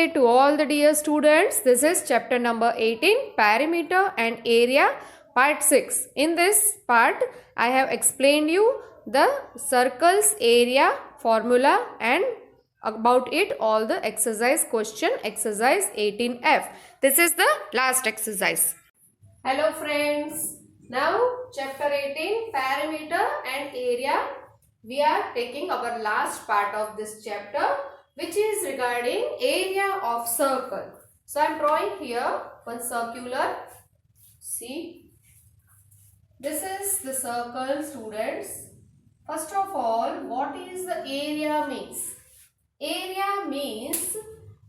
day to all the dear students. This is chapter number 18, Perimeter and Area, part 6. In this part, I have explained you the circle's area formula and about it all the exercise question, exercise 18F. This is the last exercise. Hello friends. Now chapter 18, Perimeter and Area. We are taking our last part of this chapter, which is regarding area of circle. So I am drawing here one circular. See, this is the circle, students. First of all, what is the area means? Area means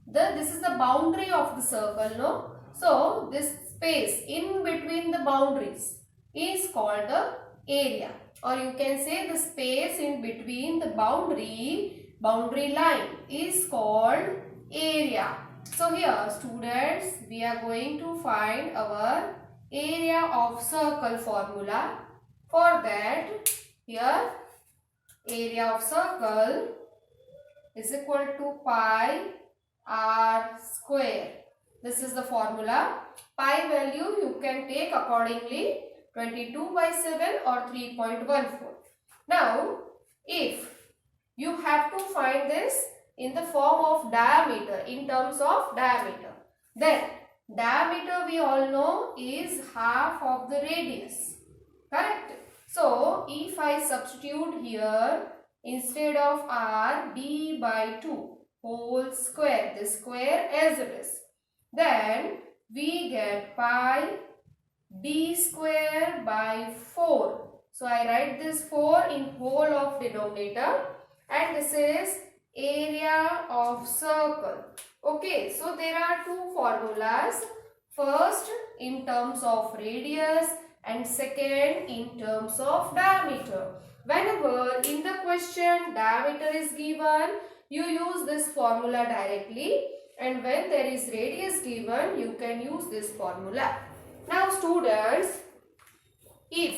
this is the boundary of the circle, no? So this space in between the boundaries is called the area, or you can say the space in between the boundary line is called area. So here students, we are going to find our area of circle formula. For that, here area of circle is equal to pi r square. This is the formula. Pi value you can take accordingly 22/7 or 3.14. Now, if you have to find this in the form of diameter, in terms of diameter, then diameter we all know is half of the radius. Correct? So, if I substitute here instead of r, d by 2 whole square, this square as it is, then we get pi d square by 4. So I write this 4 in whole of denominator, and this is area of circle. Okay, so there are two formulas. First in terms of radius and second in terms of diameter. Whenever in the question diameter is given, you use this formula directly, and when there is radius given, you can use this formula. Now students, if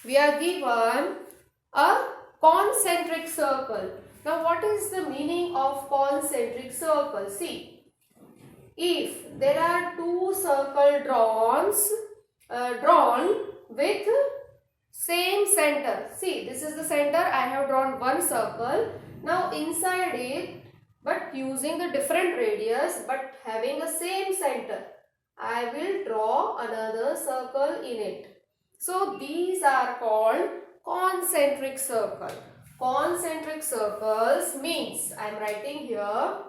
we are given a concentric circle, now what is the meaning of concentric circle? See, if there are two circle drawn with same center. See, this is the center. I have drawn one circle. Now inside it, but using a different radius but having a same center, I will draw another circle in it. So these are called concentric circle. Concentric circles means, I am writing here,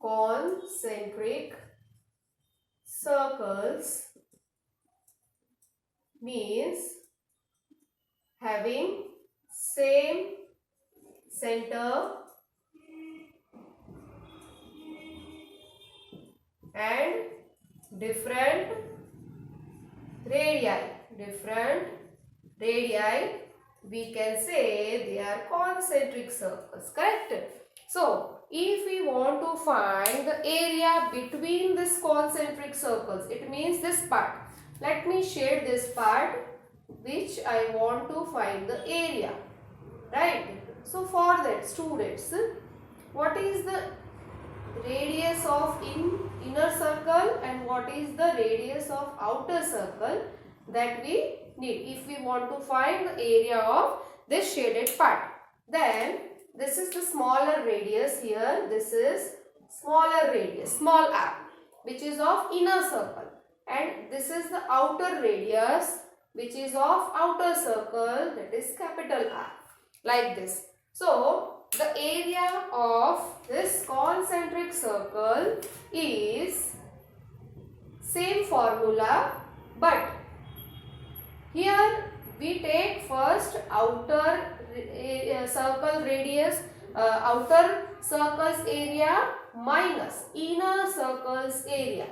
concentric circles means having same center and different radii. We can say they are concentric circles. Correct? So, if we want to find the area between these concentric circles, it means this part. Let me shade this part which I want to find the area. Right? So, for that students, what is the radius of inner circle and what is the radius of outer circle that we need if we want to find the area of this shaded part? Then this is the smaller radius here. This is smaller radius, small r, which is of inner circle, and this is the outer radius which is of outer circle, that is capital R, like this. So the area of this concentric circle is same formula, but here we take first outer circle radius, outer circle's area minus inner circle's area.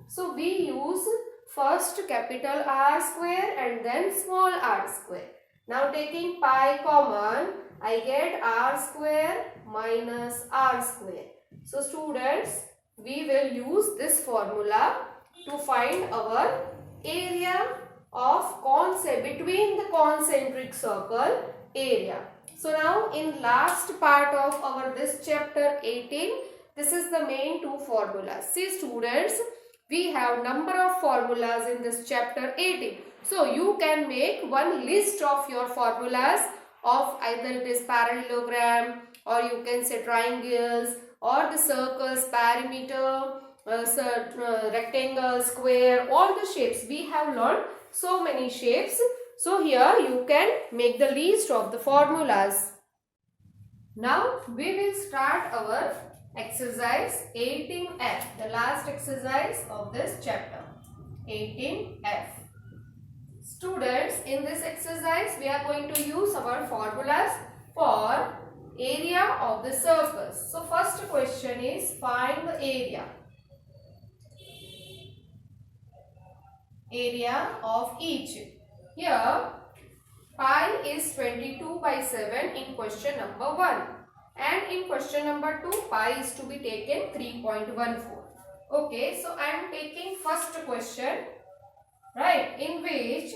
So we use first capital R square and then small r square. Now taking pi common, I get r square minus r square. So students, we will use this formula to find our area of between the concentric circle area. So now in last part of our this chapter 18, This is the main two formulas. See students, we have number of formulas in this chapter 18. So you can make one list of your formulas of either it is parallelogram, or you can say triangles, or the circles, perimeter, rectangle, square, all the shapes. We have learned so many shapes. So here you can make the list of the formulas. Now we will start our exercise 18F, the last exercise of this chapter, 18F. Students, in this exercise we are going to use our formulas for area of the circles. So first question is find the area of each. Here pi is 22 by 7 in question number 1, and in question number 2 pi is to be taken 3.14. Okay, so I am taking first question, right, in which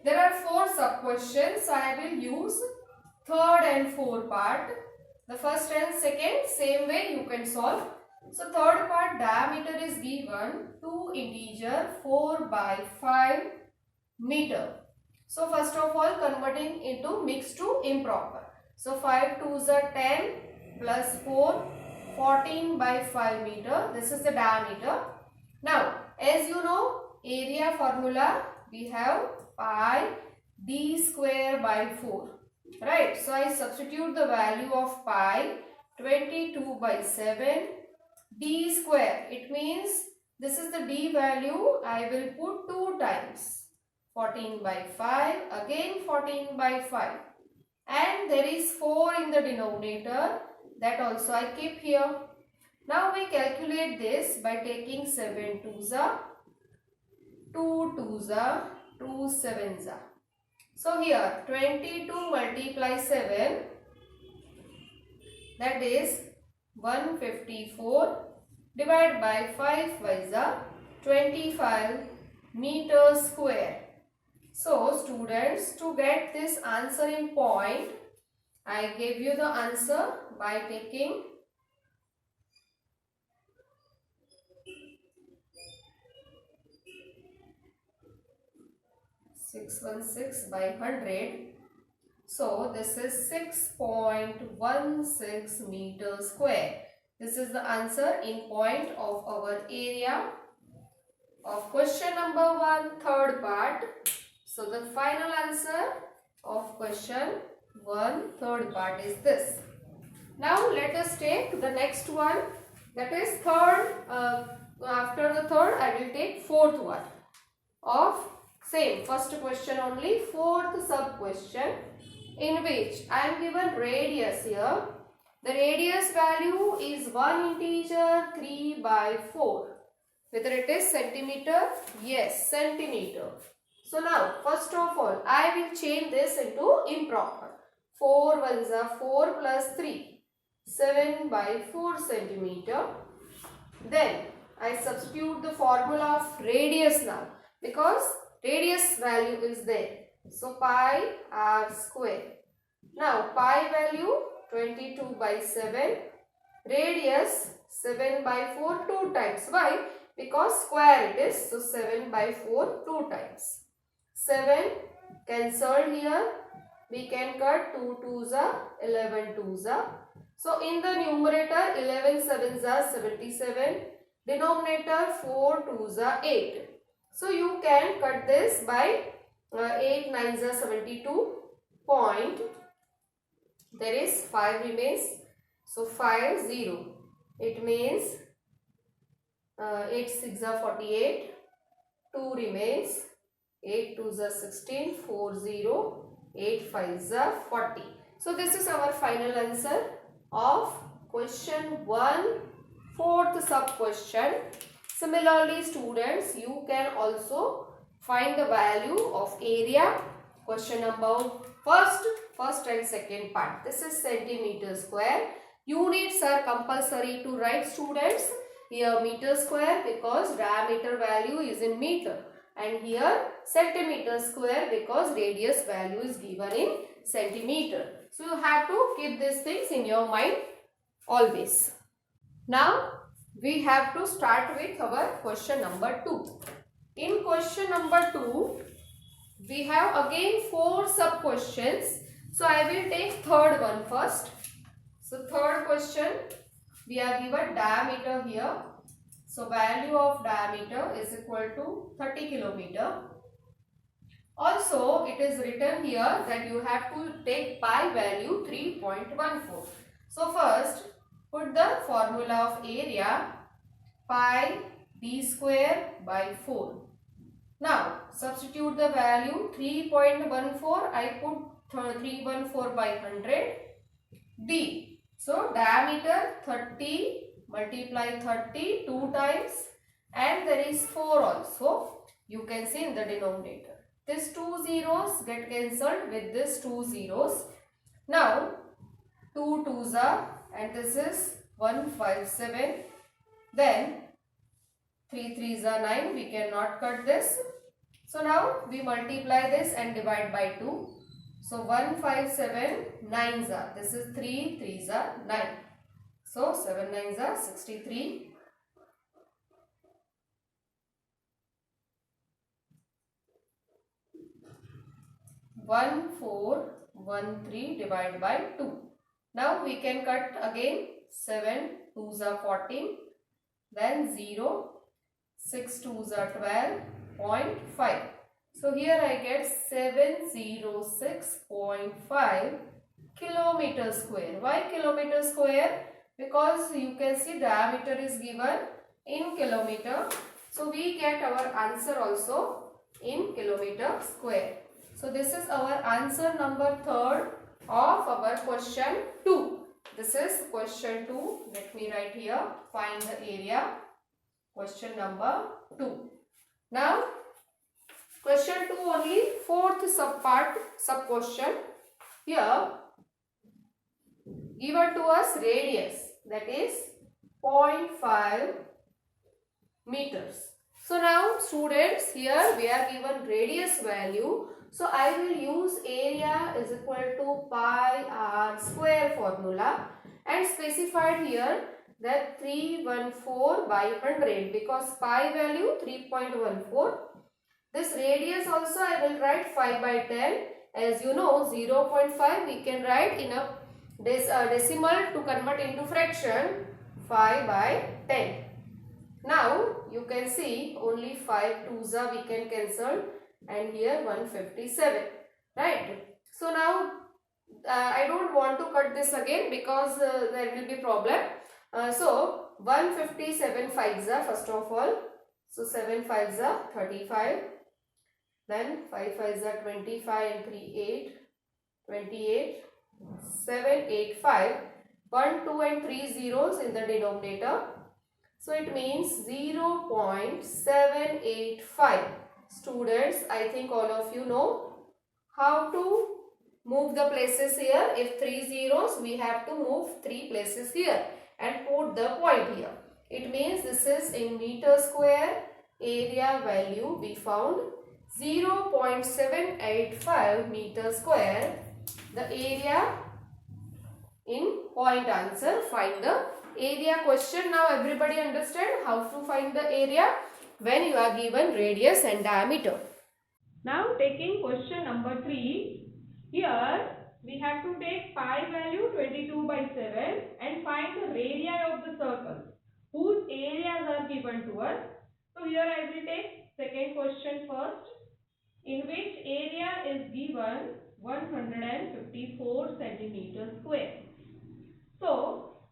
there are 4 sub questions. So I will use third and fourth part. The first and second, same way you can solve. So third part, diameter is given 2 integer 4 by 5 meter. So first of all, converting into mixed to improper. So 5 2s are 10 plus 4, 14 by 5 meter. This is the diameter. Now, as you know, area formula, we have pi d square by 4. Right. So I substitute the value of pi 22 by 7 d square. It means this is the d value. I will put 2 times 14 by 5, again 14 by 5, and there is 4 in the denominator, that also I keep here. Now we calculate this by taking 7 2s are 2 2s are 2 7s are. So here 22 multiply 7, that is 154, divided by 5 5s are 25 meter square. So students, to get this answer in point, I gave you the answer by taking 616 by 100. So this is 6.16 meter square. This is the answer in point of our area of question number 1, third part. So the final answer of question 1, third part is this. Now let us take the next one, that is third. After the third, I will take fourth one of same first question only, fourth sub question, in which I am given radius here. The radius value is 1 integer 3 by 4. Whether it is centimeter? Yes, centimeter. So now first of all, I will change this into improper. 4 1s are 4 plus 3, 7 by 4 centimeter. Then I substitute the formula of radius now, because radius value is there. So pi r square. Now pi value 22 by 7, radius 7 by 4 2 times. Why? Because square it is. So 7 by 4 2 times. 7 cancelled here. We can cut 2 2s are 11 2s are. So in the numerator 11 7s are 77. Denominator 4 2s are 8. So you can cut this by 8 9s are 72. Point. There is 5 remains. So 5 0. It means 8 6 are 48. 2 remains. 8 2s are 16. 4 0. 8 5s are 40. So this is our final answer of question 1, fourth sub question. Similarly students, you can also find the value of area. Question number first and second part. This is centimeter square. Units are compulsory to write students. Here meter square because diameter value is in meter. And here centimeter square because radius value is given in centimeter. So you have to keep these things in your mind always. Now we have to start with our question number 2. In question number 2, we have again 4 sub questions. So I will take third one first. So third question, we are given diameter here. So value of diameter is equal to 30 kilometer. Also it is written here that you have to take pi value 3.14. So first put the formula of area, pi d square by 4. Now substitute the value 3.14. I put 314 by 100 d. So diameter 30 multiply 30 2 times, and there is 4 also. You can see in the denominator. This 2 zeros get cancelled with this 2 zeros. Now 2 2s are, and this is 157. Then 3 3s are 9. We cannot cut this. So now we multiply this and divide by 2. So 157 9s are. This is 3 3s are 9. So 7 9s are 63. 1413 divided by 2. Now we can cut again. 7 2s are 14. Then 0. 6 2s are 12.5. So here I get 706.5 kilometer square. Why kilometer square? Because you can see diameter is given in kilometer. So we get our answer also in kilometer square. So this is our answer number 3rd of our question 2. This is question 2. Let me write here. Find the area. Question number 2. Now question 2 only, 4th sub question. Here given to us radius, that is 0.5 meters. So now students, here we are given radius value. So I will use area is equal to pi r square formula, and specified here that 314 by 100 because pi value 3.14. This radius also I will write 5 by 10. As you know, 0.5 we can write in a decimal to convert into fraction, 5 by 10. Now you can see only 5 2s are we can cancel, and here 157, right? So now I don't want to cut this again because there will be problem. So 157 5s are first of all. So 7 5s are 35. Then 5 5s are 25 and 3 8, 28, 7 8 5, 1 2 and 3 zeros in the denominator. So it means 0.785. Students, I think all of you know how to move the places here. If 3 zeros, we have to move 3 places here and put the point here. It means this is in meter square. Area value we found 0.785 meter square. The area in point answer. Find the area question. Now everybody understand how to find the area when you are given radius and diameter. Now taking question number 3. Here we have to take pi value 22 by 7 and find the radii of the circle whose areas are given to us. So here I will take second question first, in which area is given 154 centimeter square. So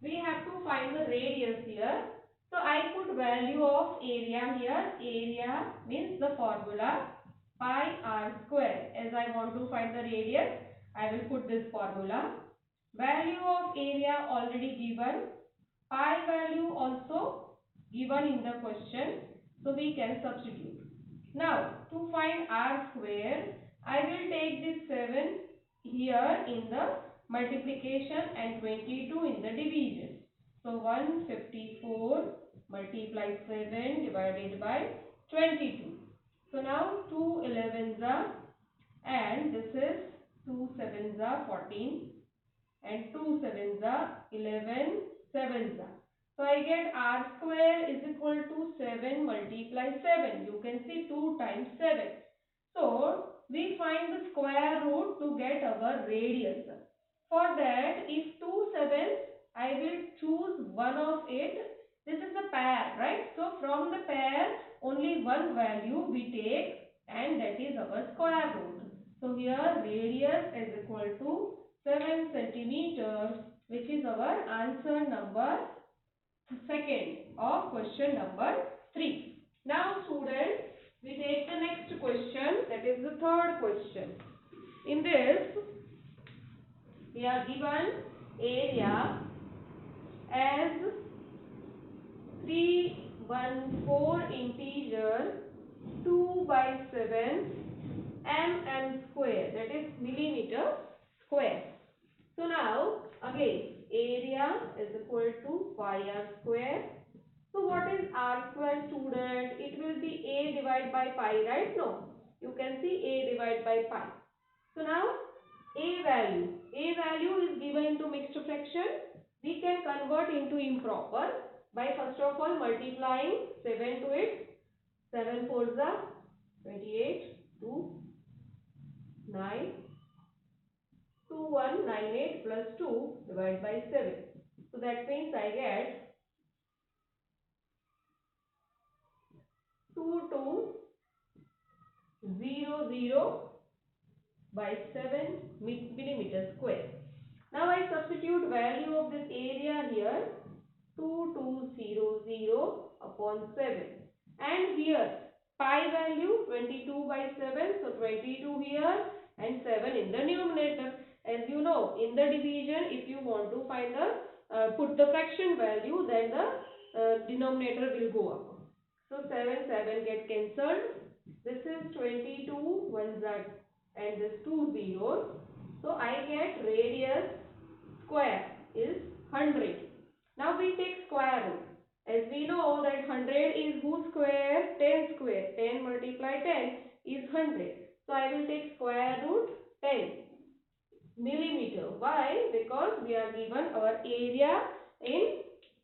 we have to find the radius here. So I put value of area here. Area means the formula pi r square. As I want to find the radius, I will put this formula. Value of area already given. Pi value also given in the question. So we can substitute. Now to find r square, I will take this 7 here in the multiplication and 22 in the division. So 154 multiply 7 divided by 22. So now 2 11s are, and this is 2 7s are 14 and 2 7s are 11 7s are. So I get r square is equal to 7 multiply 7. You can see 2 times 7. So we find the square root to get our radius. For that, if 2 sevens, I will choose one of it. This is a pair, right? So from the pair, only one value we take, and that is our square root. So here radius is equal to 7 centimeters, which is our answer number second of question number 3. Now students, we take the next question, that is the third question. In this, we are given area as 314 integer 2 by 7 mm square, that is millimeter square. So now again area is equal to pi r square. So what is r square, student? It will be a divided by pi, right? No, you can see a divided by pi. So now a value is given into mixed fraction. We can convert into improper by first of all multiplying 7 to it. 7 4s are 28, 2 9, 2198 plus 2 divided by 7. So that means I get 2200 by 7 millimeter square. Now I substitute value of this area here, 2200 upon 7, and here pi value 22 by 7, so 22 here and 7 in the numerator. As you know, in the division, if you want to find the put the fraction value, then the denominator will go up. So 7 get cancelled. This is 22 ones are and this 2 zeros. So I get radius square is 100. Now we take square root. As we know that 100 is whose square? 10 square. 10 multiply 10 is 100. So I will take square root 10 millimeter. Why? Because we are given our area in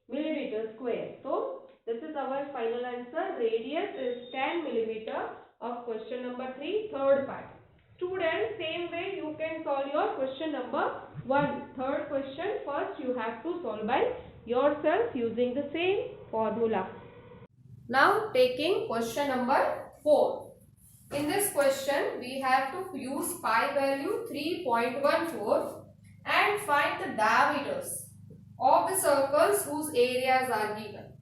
millimeter square. So this is our final answer. Radius is 10 millimeter of question number 3, third part. Students, same way you can solve your question number 1, third question. First you have to solve by yourself using the same formula. Now taking question number 4. In this question we have to use pi value 3.14 and find the diameters of the circles whose areas are given.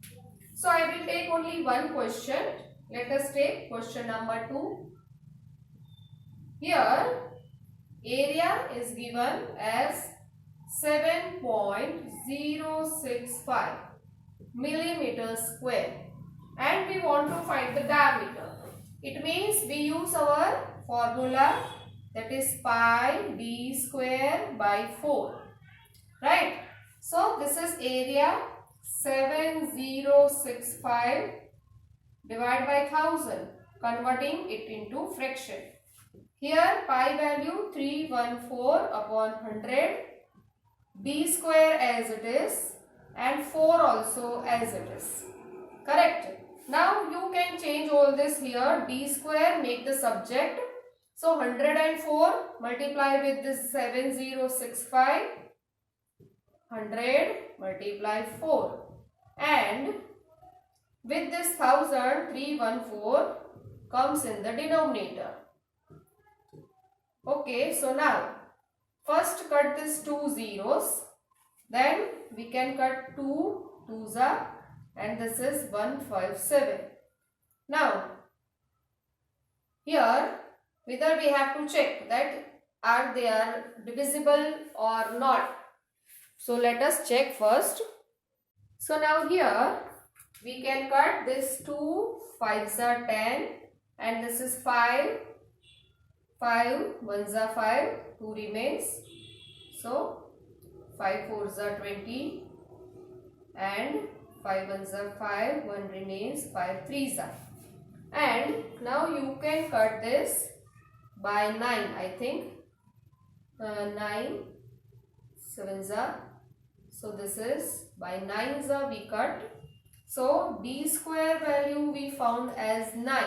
So I will take only one question. Let us take question number 2. Here area is given as 7.065 millimeter square and we want to find the diameter. It means we use our formula, that is pi d square by 4, right? So this is area 7065 divided by 1000, converting it into fraction. Here pi value 314 upon 100, d square as it is and 4 also as it is. Correct? Now you can change all this here. D square make the subject. So 104 multiply with this 7065. 100 multiply 4. And with this 1000, 314 comes in the denominator. Okay, so now first cut this 2 zeros. Then we can cut 2 twos are, and this is 157. Now here whether we have to check that are they are divisible or not. So let us check first. So now here we can cut this 2 5s are 10 and this is 5 1s are 5, 2 remains. So 5 4s are 20 and 5 1s are 5, 1 remains, 5 3s are. And now you can cut this by 9, I think. 9 7s are So this is by 9s we cut. So d square value we found as 9.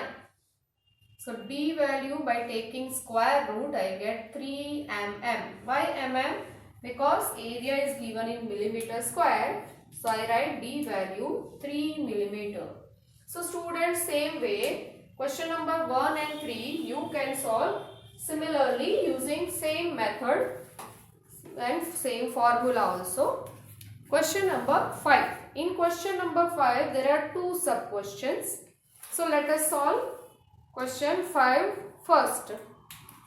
So d value by taking square root I get 3 mm. Why mm? Because area is given in millimeter square. So I write d value 3 millimeter. So students, same way question number 1 and 3 you can solve similarly using same method and same formula also. Question number 5. In question number 5 there are two sub questions. So let us solve question 5 first.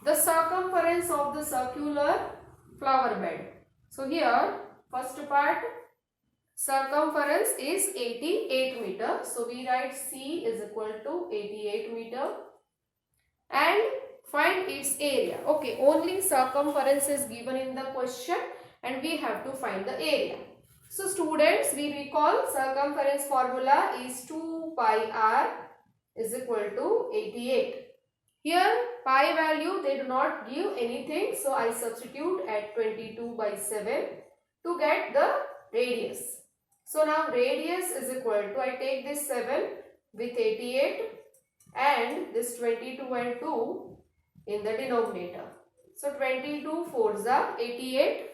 The circumference of the circular flower bed. So here first part, circumference is 88 meter. So we write C is equal to 88 meter and find its area. Okay, only circumference is given in the question and we have to find the area. So students, we recall circumference formula is 2 pi r is equal to 88. Here pi value they do not give anything, so I substitute at 22 by 7 to get the radius. So now radius is equal to, I take this 7 with 88 and this 22 and 2 in the denominator. So 22 4s are 88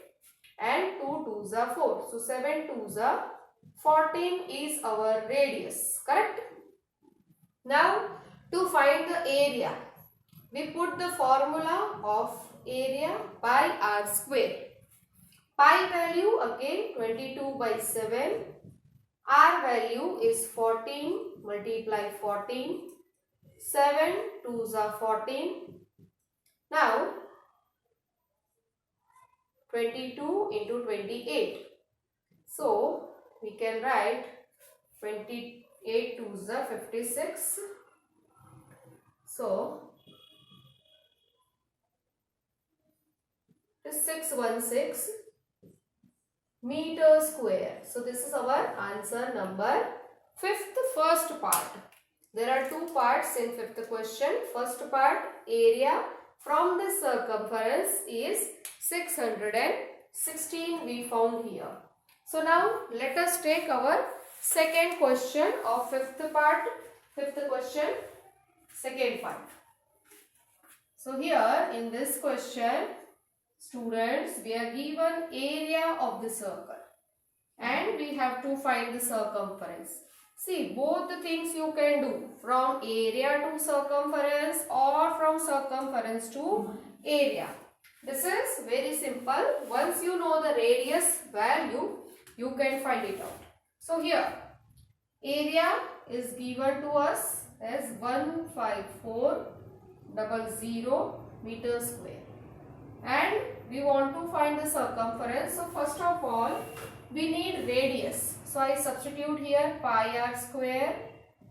and 2 2s are 4. So 7 2s are 14 is our radius, correct? Now to find the area, we put the formula of area by r square. Pi value again 22 by 7. R value is 14 multiply 14. 7 2s are 14. Now 22 into 28. So we can write 28 2s are 56. So 616 meter square. So this is our answer number 5th, first part. There are two parts in 5th question. First part, area from the circumference is 616 we found here. So now let us take our second question of 5th part, 5th question, second part. So here in this question, students, we are given area of the circle and we have to find the circumference. See, both the things you can do, from area to circumference or from circumference to area. This is very simple. Once you know the radius value, you can find it out. So here, area is given to us as 15400 meters square. And we want to find the circumference. So first of all, we need radius. So I substitute here pi r square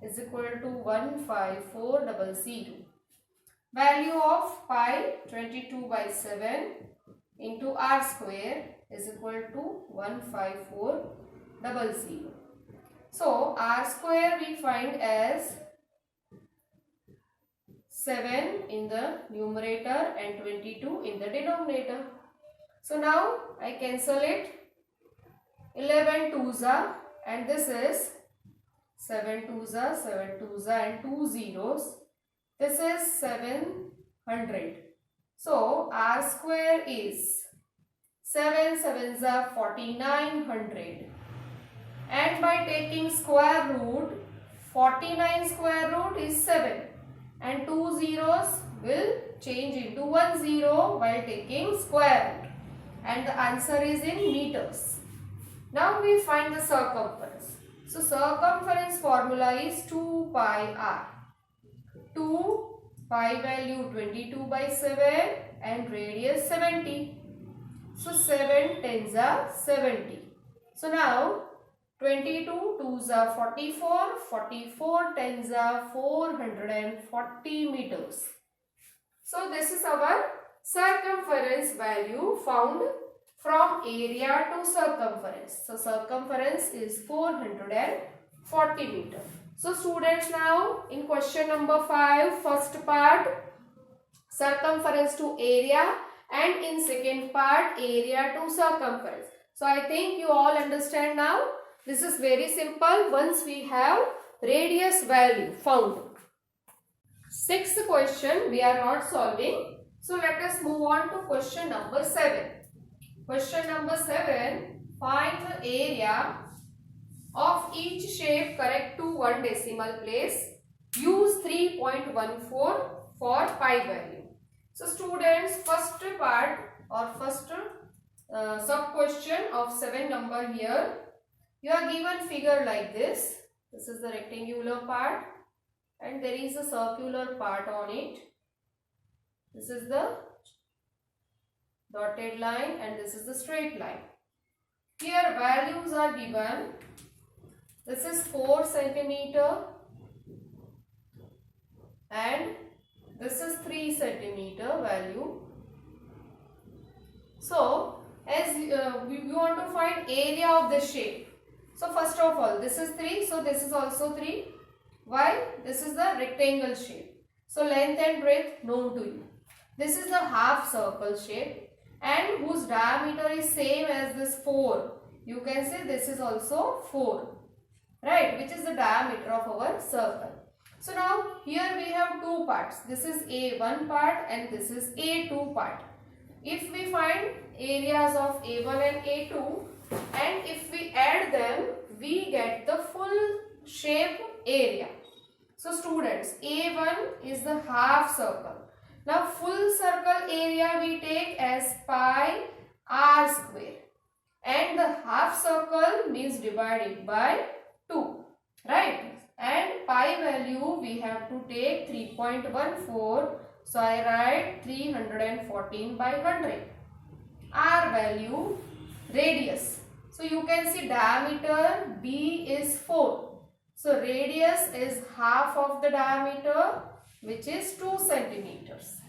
is equal to 15400. Value of pi 22 by 7 into r square is equal to 15400. So r square we find as 7 in the numerator and 22 in the denominator. So now I cancel it. 11 2s are, and this is 7 2s are, 7 2s are and 2 zeros. This is 700. So r square is 7 7s are 4900. And by taking square root, 49 square root is 7. And 2 zeros will change into 1 zero while taking square root. And the answer is in meters. Now we find the circumference. So circumference formula is 2 pi r. 2 pi value 22 by 7 and radius 70. So 7 tens are 70. So now 22 2s are 44, 44 tens are 440 meters. So this is our circumference value found from area to circumference. So circumference is 440 meters. So students, now in question number 5, first part circumference to area and in second part area to circumference. So I think you all understand now. This is very simple once we have radius value found. Sixth question we are not solving. So let us move on to question number 7. Question number 7. Find the area of each shape correct to one decimal place. Use 3.14 for pi value. So students, first part or first sub question of 7 number here. You are given figure like this. This is the rectangular part and there is a circular part on it. This is the dotted line and this is the straight line. Here values are given. This is 4 centimeter and this is 3 centimeter value. So as we want to find area of the shape. So first of all, this is 3, so this is also 3. Why? This is the rectangle shape. So length and breadth known to you. This is the half circle shape and whose diameter is same as this 4. You can say this is also 4. Right? Which is the diameter of our circle. So now here we have two parts. This is A1 part and this is A2 part. If we find areas of A1 and A2 and if we add them, we get the full shape area. So students, A1 is the half circle. Now full circle area we take as pi r square and the half circle means divided by 2, right? And pi value we have to take 3.14. So I write 314 by 100. R value, radius. So you can see diameter B is 4. So radius is half of the diameter, which is 2 centimeters.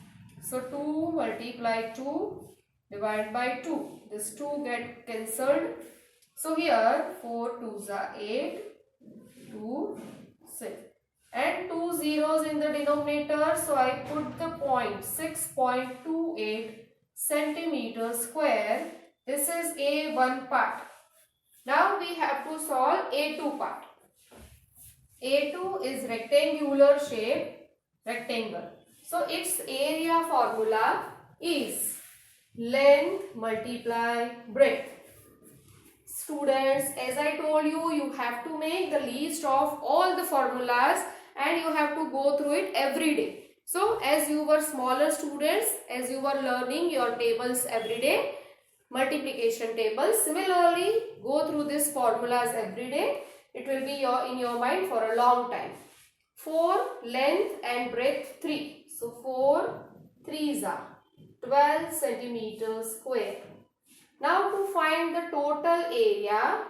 So 2 multiply 2 divided by 2. This 2 get cancelled. So here 4 2s are 8, 2, 6. And 2 zeros in the denominator. So I put the point 6.28 centimeter square. This is A1 part. Now we have to solve A2 part. A2 is rectangular shape, rectangle. So its area formula is length multiply breadth. Students, as I told you, you have to make the list of all the formulas and you have to go through it every day. So as you were smaller students, as you were learning your tables every day, multiplication tables, similarly go through these formulas every day. It will be in your mind for a long time. 4 length and breadth 3. So 4 3s are 12 centimeters square. Now to find the total area,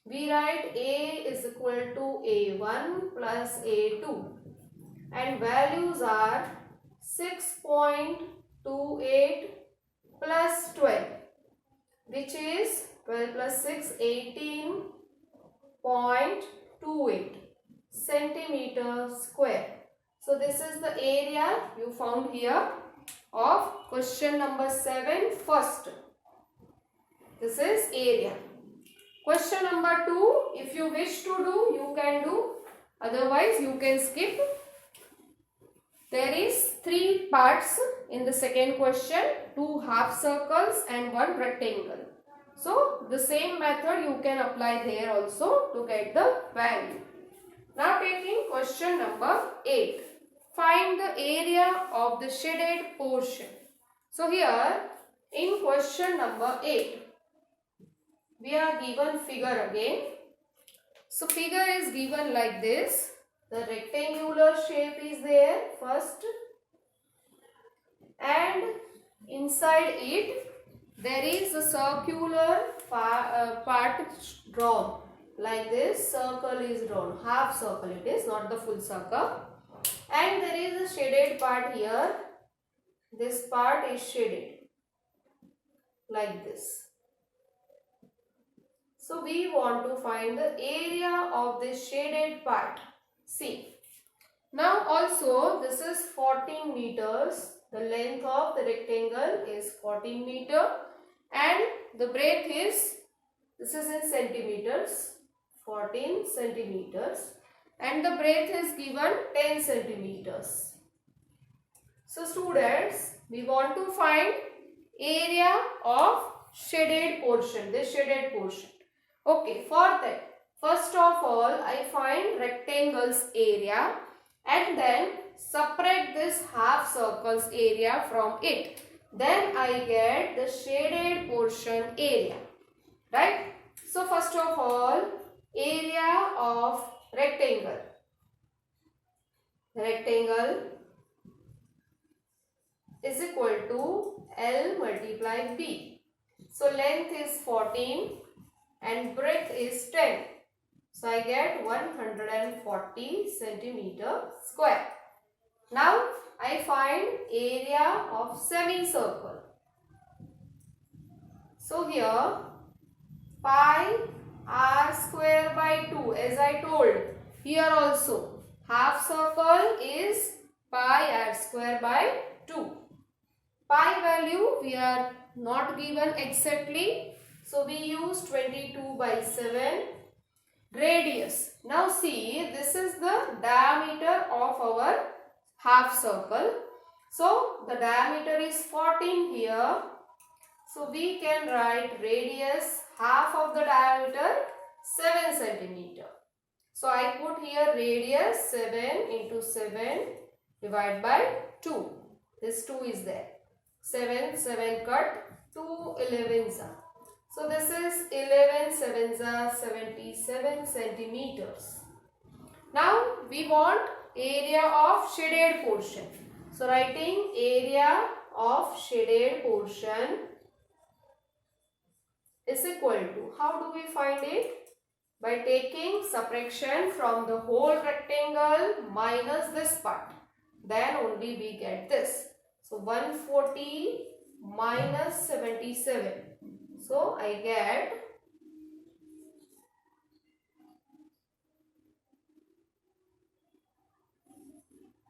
we write A is equal to A1 plus A2 and values are 6.28 plus 12, which is 12 plus 6, 18.28 centimeter square. So this is the area you found here of question number 7 first. This is area. Question number 2, if you wish to do, you can do. Otherwise, you can skip. There is 3 parts in the second question, 2 half circles and 1 rectangle. So, the same method you can apply there also to get the value. Now, taking question number 8. Find the area of the shaded portion. So, here in question number 8, we are given figure again. So figure is given like this. The rectangular shape is there first and inside it there is a circular part drawn like this. Circle is drawn, half circle it is, not the full circle, and there is a shaded part here. This part is shaded like this. So we want to find the area of this shaded part. See. Now also this is 14 meters. The length of the rectangle is 14 meter and the breadth is This is in centimeters, 14 centimeters, and the breadth is given 10 centimeters. So students, we want to find area of shaded portion, this shaded portion. Okay, for that, first of all, I find rectangle's area and then separate this half circle's area from it. Then I get the shaded portion area, right? So first of all, area of rectangle. Rectangle is equal to L multiply B. So length is 14 and breadth is 10. So I get 140 centimeter square. Now I find area of semicircle. So here pi r square by 2, as I told. Here also half circle is pi r square by 2. Pi value we are not given exactly, so we use 22 by 7. Radius. Now see, this is the diameter of our half circle. So the diameter is 14 here. So we can write radius half of the diameter 7 centimeter. So I put here radius 7 into 7 divided by 2. This 2 is there. 7 cut, 2 11s are. So this is 11 7s are 77 centimeters. Now we want area of shaded portion. So writing area of shaded portion is equal to, how do we find it? By taking subtraction from the whole rectangle minus this part. Then only we get this. So 140 minus 77. So I get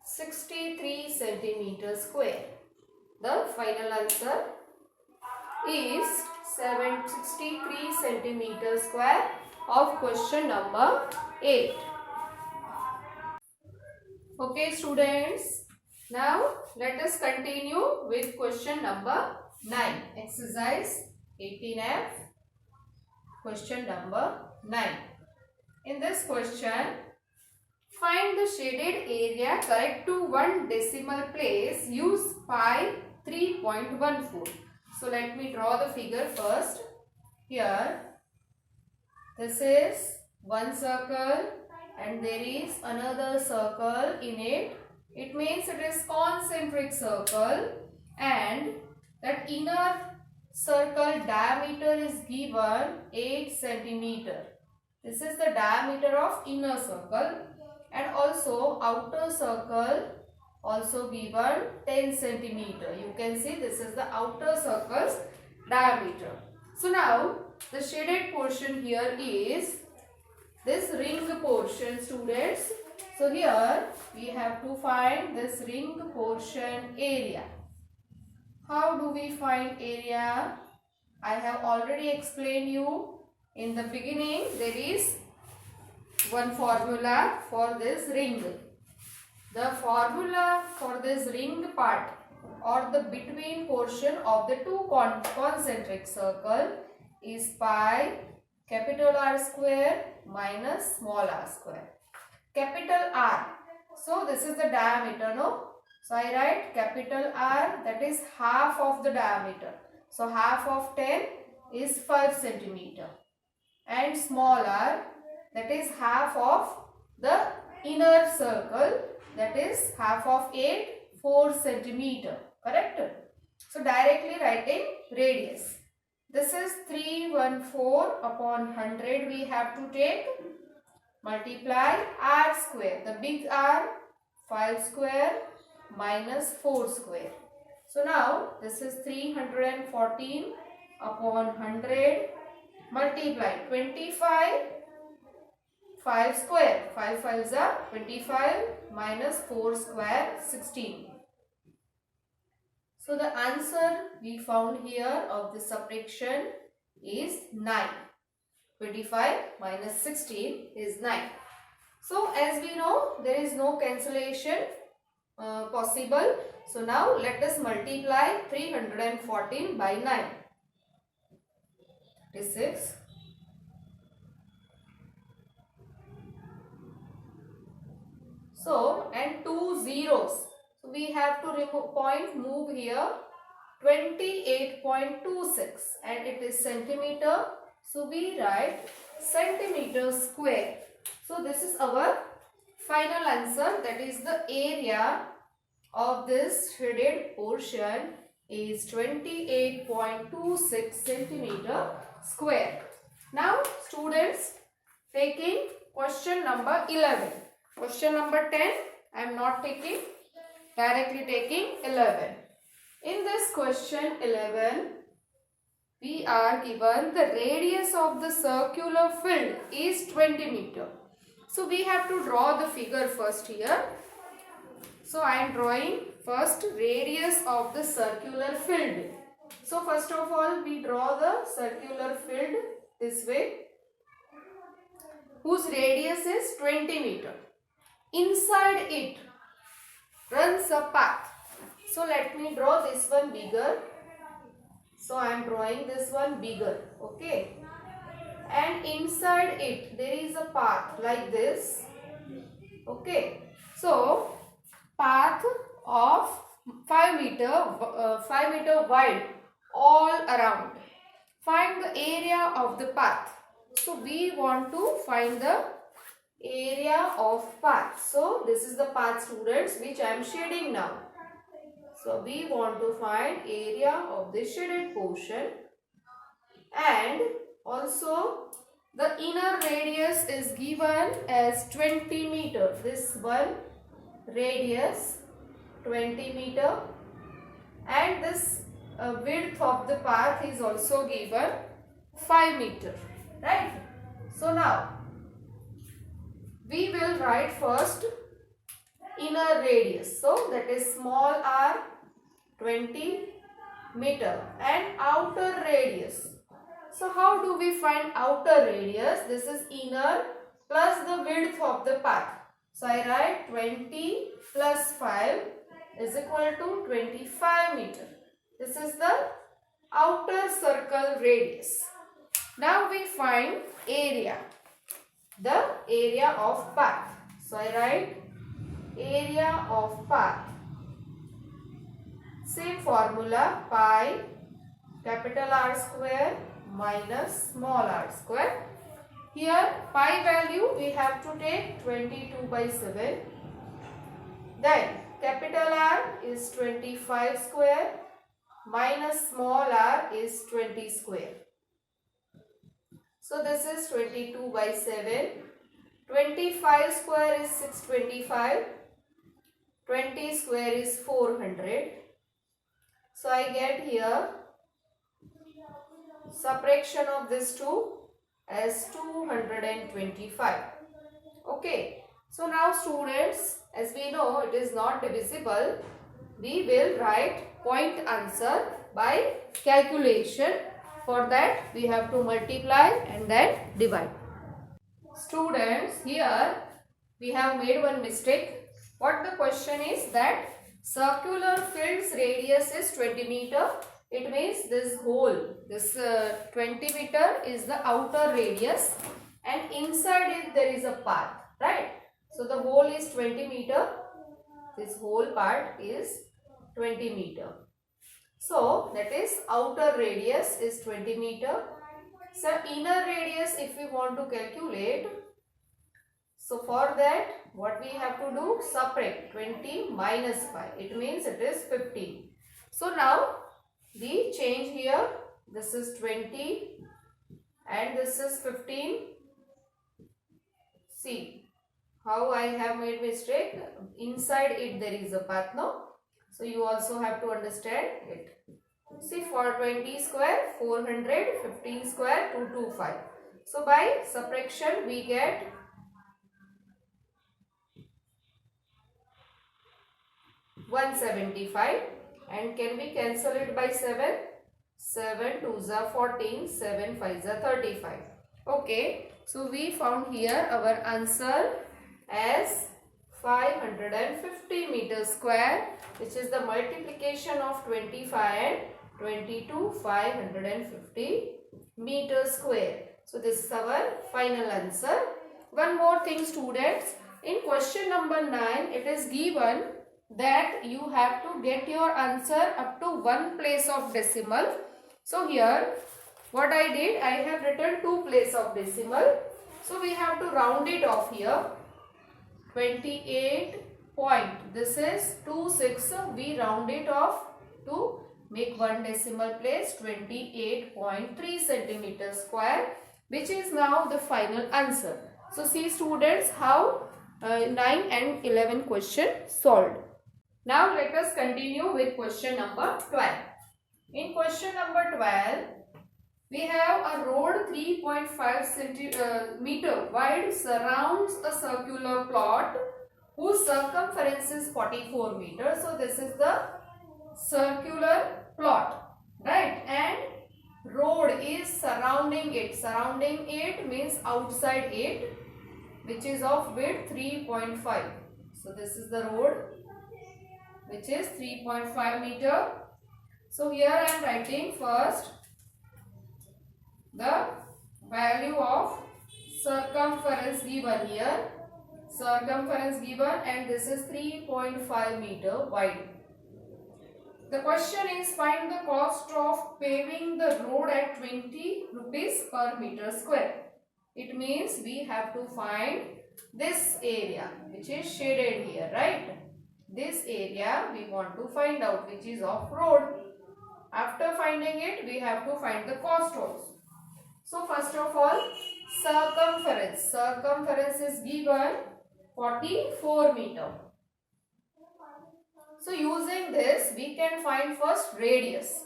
63 centimeters square. The final answer is 63 centimeters square of question number 8. Okay students, now let us continue with question number 9. Exercise 18F, question number 9. In this question, find the shaded area correct to one decimal place. Use pi 3.14. So let me draw the figure first. Here, this is one circle and there is another circle in it. It means it is concentric circle, and that inner circle diameter is given 8 centimeter. This is the diameter of inner circle, and also outer circle also given 10 centimeter. You can see this is the outer circle's diameter. So now the shaded portion here is this ring portion, students. So here we have to find this ring portion area. How do we find area? I have already explained you in the beginning. There is one formula for this ring. The formula for this ring part or the between portion of the two concentric circle is pi capital R square minus small r square. Capital R. So this is the diameter, no? So I write capital R, that is half of the diameter. So half of 10 is 5 centimeter. And small r, that is half of the inner circle, that is half of 8, 4 centimeter. Correct? So directly writing radius. This is 314 upon 100 we have to take. Multiply r square. The big R, 5 square minus 4 square. So now this is 314 upon 100. Multiply 25, 5 square. 5 5s are 25 minus 4 square, 16. So the answer we found here of the subtraction is 9. 25 minus 16 is 9. So as we know, there is no cancellation possible. So now let us multiply 314 by 9. 36. So, and 2 zeros. So we have to remove point, move here. 28.26 and it is centimeter. So we write centimeter square. So this is our final answer, that is the area of this shaded portion is 28.26 centimeter square. Now students, taking question number 11. Question number 10 I am not taking, directly taking 11. In this question 11, we are given the radius of the circular field is 20 meter. So we have to draw the figure first here. So I am drawing first radius of the circular field. So first of all we draw the circular field this way, whose radius is 20 meter. Inside it runs a path. So let me draw this one bigger. So I am drawing this one bigger. Okay. And inside it there is a path like this. Okay. So path of 5 meter wide all around. Find the area of the path. So we want to find the area of path. So this is the path, students, which I am shading now. So we want to find area of the shaded portion, and also the inner radius is given as 20 meter. This one radius 20 meter, and this width of the path is also given 5 meter, right? So now we will write first inner radius. So that is small r 20 meter, and outer radius. So how do we find outer radius? This is inner plus the width of the path. So I write 20 plus 5 is equal to 25 meter. This is the outer circle radius. Now we find area, the area of path. So I write area of path. Same formula, pi capital R square minus small r square. Here pi value we have to take 22 by 7. Then capital R is 25 square minus small r is 20 square. So this is 22 by 7. 25 square is 625. 20 square is 400. So I get here subtraction of this two as 225. Okay. So now students, as we know it is not divisible, we will write point answer by calculation. For that we have to multiply and then divide. Students, here we have made one mistake. What the question is that circular field's radius is 20 meter. It means this whole, this 20 meter is the outer radius, and inside it there is a path, right? So the whole is 20 meter. This whole part is 20 meter. So that is outer radius is 20 meter. So inner radius if we want to calculate, so for that what we have to do, subtract 20 minus 5. It means it is 15. So now we change here, this is 20 and this is 15. See how I have made mistake. Inside it there is a path, no? So you also have to understand it. See, for 20 square 400, 15 square 225. So by subtraction we get 175, and can we cancel it by 7? 7 2s are 14, 7 5s are 35. Okay, so we found here our answer as 550 meters square, which is the multiplication of 25 and 22, 550 meters square. So this is our final answer. One more thing, students, in question number 9 it is given that you have to get your answer up to one place of decimal. So here what I did, I have written 2 place of decimal. So we have to round it off here. 28 point. This is 26. We round it off to make one decimal place, 28.3 centimeter square, which is now the final answer. So see students how 9 and 11 question solved. Now let us continue with question number 12. In question number 12, we have a road 3.5 centimeter wide surrounds a circular plot whose circumference is 44 meters. So this is the circular plot, right? And road is surrounding it. Surrounding it means outside it, which is of width 3.5. So this is the road, which is 3.5 meter. So here I am writing first the value of circumference given here. Circumference given, and this is 3.5 meter wide. The question is find the cost of paving the road at 20 rupees per meter square. It means we have to find this area which is shaded here, right? This area we want to find out, which is of road. After finding it, we have to find the cost also. So first of all, circumference. Circumference is given 44 meter. So using this, we can find first radius.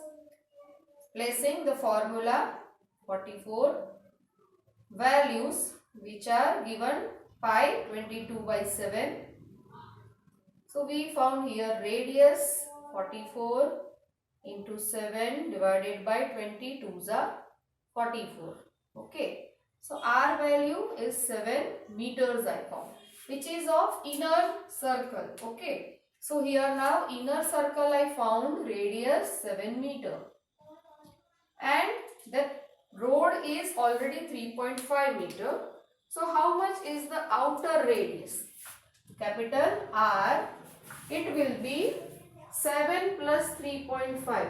Placing the formula 44, values which are given pi 22/7. So we found here radius 44 into 7 divided by 22 is 44. Okay. So our value is 7 meters I found, which is of inner circle. Okay. So here now inner circle I found radius 7 meter. And the road is already 3.5 meter. So how much is the outer radius? Capital R. It will be 7 plus 3.5.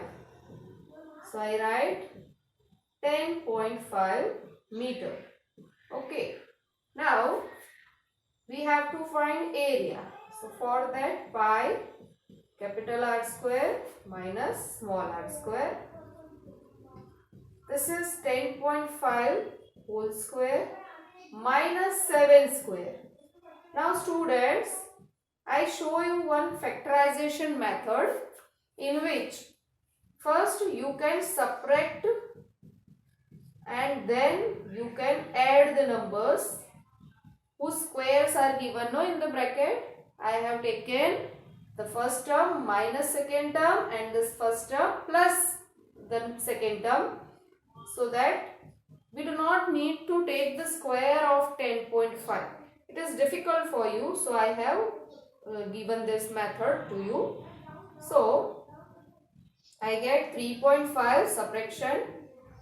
So I write 10.5 meter. Okay. Now we have to find area. So for that, pi capital R square minus small r square. This is 10.5 whole square minus 7 square. Now students, I show you one factorization method in which first you can subtract and then you can add the numbers whose squares are given in the bracket. I have taken the first term minus second term and this first term plus the second term, so that we do not need to take the square of 10.5. It is difficult for you, so I have given this method to you. So I get 3.5 subtraction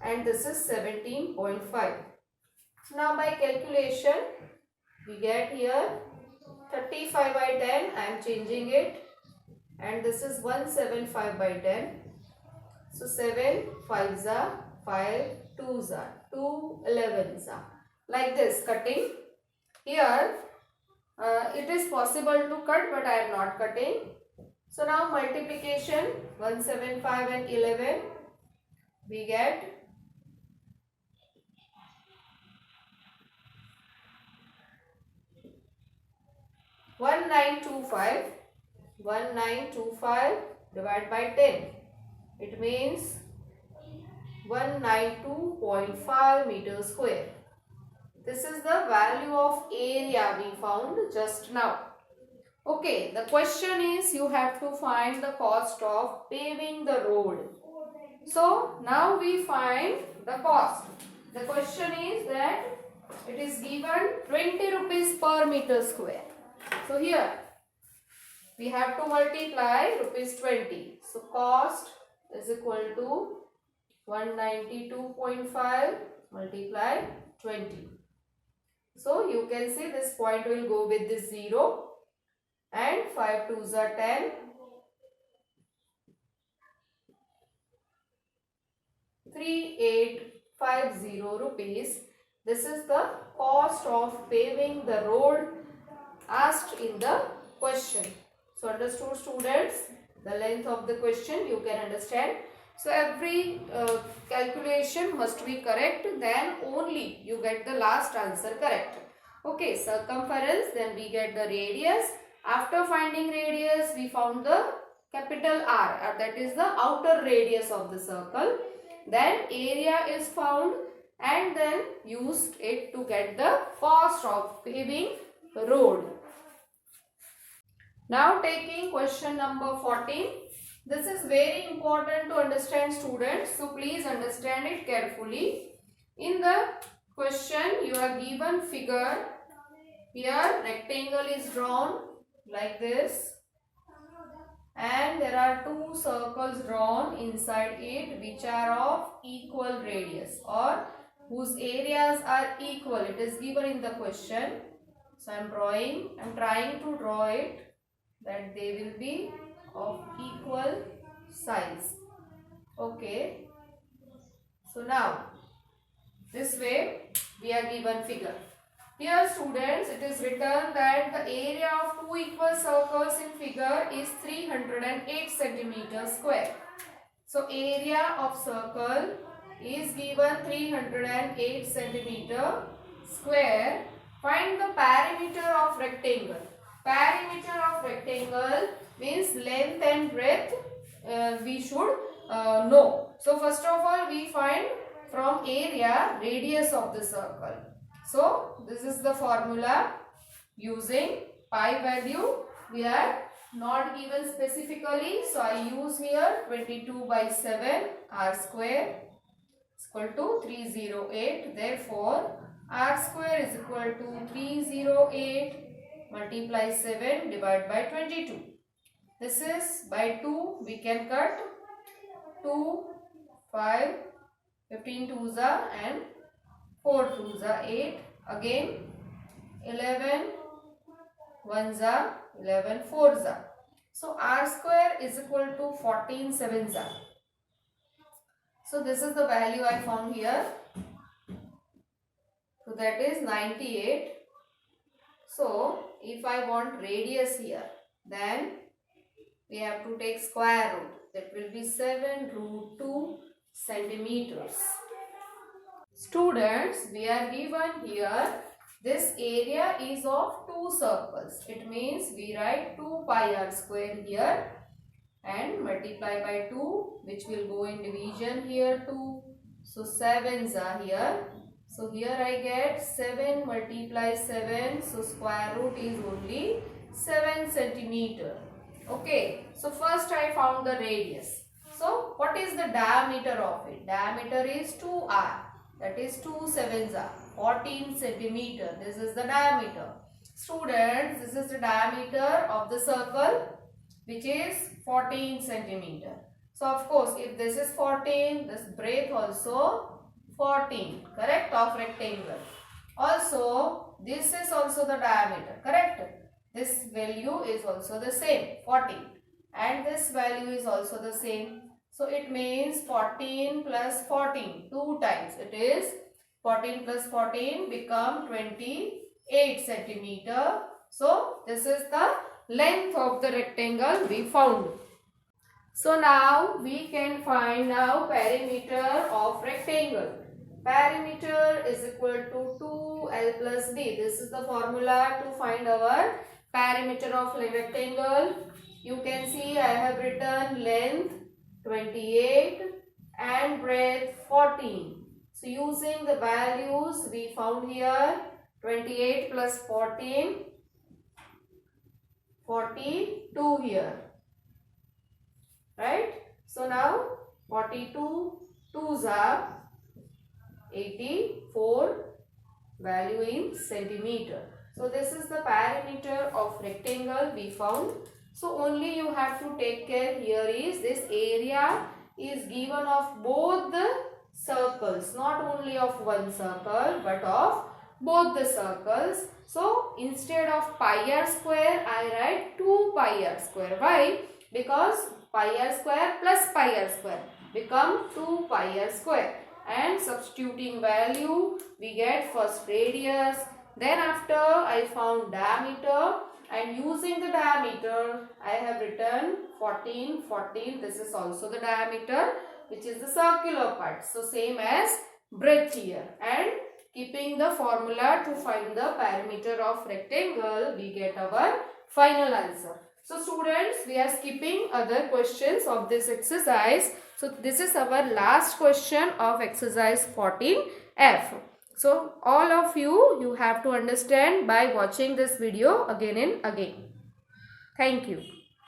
and this is 17.5. Now by calculation we get here 35 by 10. I am changing it, and this is 175 by 10. So 7 5s are 5 2s are 2 11s are like this cutting. Here it is possible to cut, but I am not cutting. So now multiplication 175 and 11, we get 1925. 1925 divided by 10. It means 192.5 meters square. This is the value of area we found just now. Okay, the question is you have to find the cost of paving the road. So now we find the cost. The question is that it is given 20 rupees per meter square. So here we have to multiply rupees 20. So cost is equal to 192.5 multiply 20. So you can see this point will go with this 0 and 5 2s are 10. 3850 rupees. This is the cost of paving the road asked in the question. So understood students, the length of the question you can understand. So every calculation must be correct, then only you get the last answer correct. Okay, circumference, then we get the radius. After finding radius, we found the capital R, that is the outer radius of the circle. Then area is found and then used it to get the cost of paving road. Now taking question number 14. This is very important to understand students, so please understand it carefully. In the question you are given figure. Here rectangle is drawn like this and there are two circles drawn inside it which are of equal radius or whose areas are equal. It is given in the question. So I am trying to draw it that they will be of equal size. Okay. So now this way we are given figure. Here students, it is written that the area of two equal circles in figure is 308 centimeter square. So area of circle is given 308 centimeter square. Find the perimeter of rectangle. Perimeter of rectangle means length and breadth we should know. So first of all we find from area radius of the circle. So this is the formula using pi value. We are not given specifically, so I use here 22/7 r square is equal to 308. Therefore r square is equal to 308 multiply 7 divided by 22. This is by 2 we can cut 2, 5, 15 2s are and 4 2s are 8. Again 11 1s are 11 4s are. So r square is equal to 14 7s are. So this is the value I found here. So that is 98. So if I want radius here, then we have to take square root. That will be 7 root 2 centimeters. Students, we are given here this area is of two circles. It means we write 2 pi r square here and multiply by 2, which will go in division here 2. So 7s are here. So here I get 7 multiply 7. So square root is only 7 centimeter. Okay. So first I found the radius. So what is the diameter of it? Diameter is 2r. That is 2 7s are 14 centimeter. This is the diameter. Students, this is the diameter of the circle, which is 14 centimeter. So of course, if this is 14, this breadth also 14, correct, of rectangle. Also, this is also the diameter, correct. This value is also the same, 14, and this value is also the same. So it means 14 plus 14, 2 times. It is 14 plus 14 become 28 centimeter. So this is the length of the rectangle we found. So now we can find now perimeter of rectangle. Perimeter is equal to 2l plus b. This is the formula to find our perimeter of rectangle. You can see I have written length 28 and breadth 14. So using the values we found here 28 plus 14, 42 here, right. So now 42 2s are 84 value in centimeter. So this is the perimeter of rectangle we found. So only you have to take care here is this area is given of both the circles, not only of one circle but of both the circles. So instead of pi r square I write 2 pi r square. Why? Because pi r square plus pi r square become 2 pi r square, and substituting value we get first radius, then after I found diameter, and using the diameter I have written 14. This is also the diameter, which is the circular part, so same as breadth here, and keeping the formula to find the perimeter of rectangle we get our final answer. So students, we are skipping other questions of this exercise. So this is our last question of exercise 14F. So all of you have to understand by watching this video again and again. Thank you.